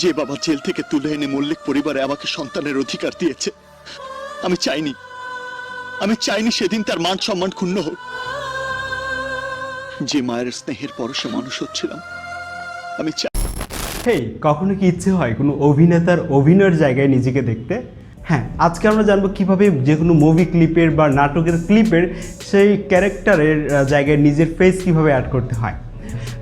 যে বাবা জেল থেকে তুলে এনে মল্লিক পরিবারে আমাকে সন্তানের অধিকার দিয়েছে, আমি চাইনি সেদিন তার মান সম্মান ক্ষুণ্ণ হোক। যে মায়ের স্নেহের পরশে মানুষ হচ্ছিলাম, আমি চাই। হেই, কখনো কি ইচ্ছে হয় কোনো অভিনেতার অভিনয়ের জায়গায় নিজেকে দেখতে? হ্যাঁ, আজকে আমরা জানবো কিভাবে যে কোনো মুভি ক্লিপের বা নাটকের ক্লিপের সেই ক্যারেক্টারের জায়গায় নিজের ফেস কিভাবে অ্যাড করতে হয়।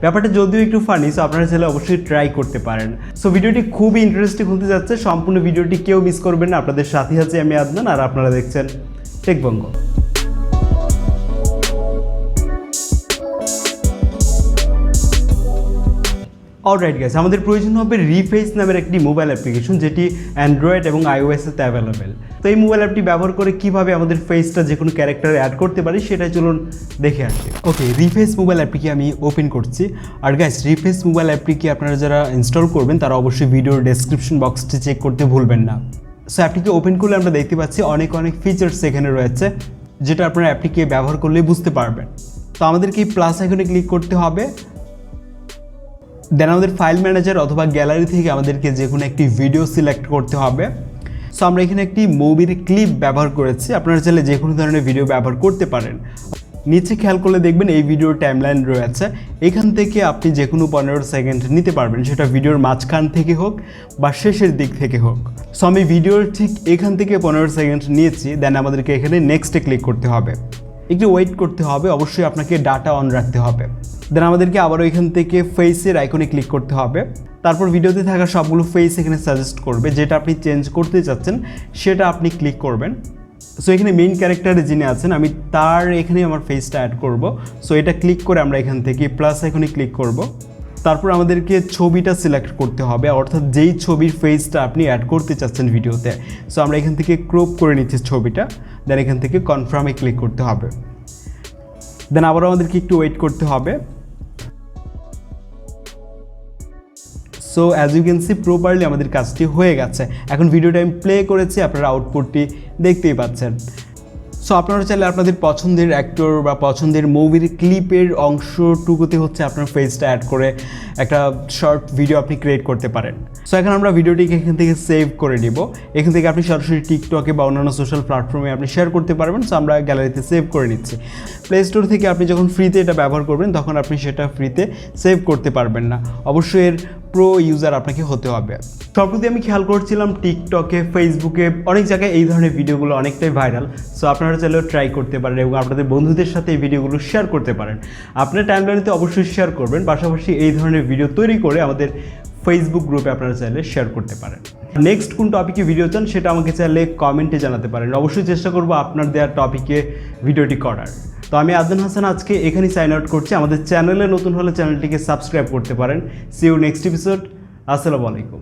ব্যাপারটা যদিও একটু ফানি, সো আপনারা চাইলে অবশ্যই ট্রাই করতে পারেন। সো ভিডিওটি খুবই ইন্টারেস্টিং হতে যাচ্ছে, সম্পূর্ণ ভিডিওটি কেউ মিস করবেন না। আপনাদের সাথে আছি আমি আদনান, আর আপনারা দেখছেন টেক বঙ্গো। অলরাইট গাইস, আমাদের প্রয়োজন হবে রিফেস নামের একটি মোবাইল অ্যাপ্লিকেশন, যেটি অ্যান্ড্রয়েড এবং আইওএসতে অ্যাভেলেবেল। তো এই মোবাইল অ্যাপটি ব্যবহার করে কিভাবে আমাদের ফেসটা যে কোনো ক্যারেক্টারে অ্যাড করতে পারি সেটাই চলুন দেখে আসি। ওকে, রিফেস মোবাইল অ্যাপটিকে আমি ওপেন করছি। আর গাইস, রিফেস মোবাইল অ্যাপটিকে আপনারা যারা ইনস্টল করবেন তারা অবশ্যই ভিডিওর ডেসক্রিপশন বক্সটি চেক করতে ভুলবেন না। সো অ্যাপটিকে ওপেন করলে আমরা দেখতে পাচ্ছি অনেক ফিচার্স এখানে রয়েছে, যেটা আপনারা অ্যাপটিকে ব্যবহার করলেই বুঝতে পারবেন। তো আমাদেরকে এই প্লাস আইকনে ক্লিক করতে হবে। দেন আমাদের ফাইল ম্যানেজার অথবা গ্যালারি থেকে আমাদেরকে যে কোনো একটি ভিডিও সিলেক্ট করতে হবে। সো আমরা এখানে একটি মুভির ক্লিপ ব্যবহার করেছি, আপনারা চাইলে যে কোনো ধরনের ভিডিও ব্যবহার করতে পারেন। নিচে খেয়াল করলে দেখবেন এই ভিডিওর টাইমলাইন রয়েছে, এখান থেকে আপনি যে কোনো 15 সেকেন্ড নিতে পারবেন, সেটা ভিডিওর মাঝখান থেকে হোক বা শেষের দিক থেকে হোক। সো আমি ভিডিওর ঠিক এখান থেকে 15 সেকেন্ড নিয়েছি। দেন আমাদেরকে এখানে নেক্সটে ক্লিক করতে হবে, একটু ওয়েট করতে হবে, অবশ্যই আপনাকে ডাটা অন রাখতে হবে। দেন আমাদেরকে আবারও এখান থেকে ফেসের আইকনে ক্লিক করতে হবে। তারপর ভিডিওতে থাকা সবগুলো ফেস এখানে সাজেস্ট করবে, যেটা আপনি চেঞ্জ করতে চাচ্ছেন সেটা আপনি ক্লিক করবেন। সো এখানে মেইন ক্যারেক্টারে যিনি আছেন আমি তার এখানে আমার ফেসটা অ্যাড করব। সো এটা ক্লিক করে আমরা এখান থেকে প্লাস আইকনে ক্লিক করব। তারপর আমাদেরকে ছবিটা সিলেক্ট করতে হবে, অর্থাৎ যেই ছবির ফেসটা আপনি অ্যাড করতে চাচ্ছেন ভিডিওতে। সো আমরা এখান থেকে ক্রপ করে নিচ্ছি ছবিটা। দেন এখান থেকে কনফার্মে ক্লিক করতে হবে। দেন আবারও আমাদেরকে একটু ওয়েট করতে হবে। So as you can see properly আমাদের কাজটি হয়ে গেছে। এখন ভিডিওটা আমি প্লে করেছি, আপনারা আউটপুটটি দেখতেই পাচ্ছেন। সো আপনারা চাইলে আপনাদের পছন্দের অ্যাক্টর বা পছন্দের মুভির ক্লিপের অংশটুকুতে হচ্ছে আপনার ফেসটা অ্যাড করে একটা শর্ট ভিডিও আপনি ক্রিয়েট করতে পারেন। সো এখন আমরা ভিডিওটিকে এখান থেকে সেভ করে নিব। এখান থেকে আপনি সরাসরি টিকটকে বা অন্যান্য সোশ্যাল প্ল্যাটফর্মে আপনি শেয়ার করতে পারবেন। সো আমরা গ্যালারিতে সেভ করে নিচ্ছি। প্লে স্টোর থেকে আপনি যখন ফ্রিতে এটা ব্যবহার করবেন তখন আপনি সেটা ফ্রিতে সেভ করতে পারবেন না, অবশ্যই এর প্রো ইউজার আপনাকে হতে হবে। সম্প্রতি আমি খেয়াল করছিলাম টিকটকে, ফেসবুকে অনেক জায়গায় এই ধরনের ভিডিওগুলো অনেকটাই ভাইরাল। সো আপনারা চাইলেও ট্রাই করতে পারেন এবং আপনাদের বন্ধুদের সাথে এই ভিডিওগুলো শেয়ার করতে পারেন। আপনার টাইমলাইনেতে অবশ্যই শেয়ার করবেন, পাশাপাশি এই ধরনের ভিডিও তৈরি করে আমাদের ফেসবুক গ্রুপে আপনারা চাইলে শেয়ার করতে পারেন। নেক্সট কোন টপিকে ভিডিও চান সেটা আমাকে চাইলে কমেন্টে জানাতে পারেন, অবশ্যই চেষ্টা করবো আপনার দেওয়ার টপিকে ভিডিওটি করার। তো আমি আদনান হাসান আজকে এখানেই সাইন আউট করছি। আমাদের চ্যানেলে নতুন হলে চ্যানেলটিকে সাবস্ক্রাইব করতে পারেন। See you next episode. আসসালামু আলাইকুম।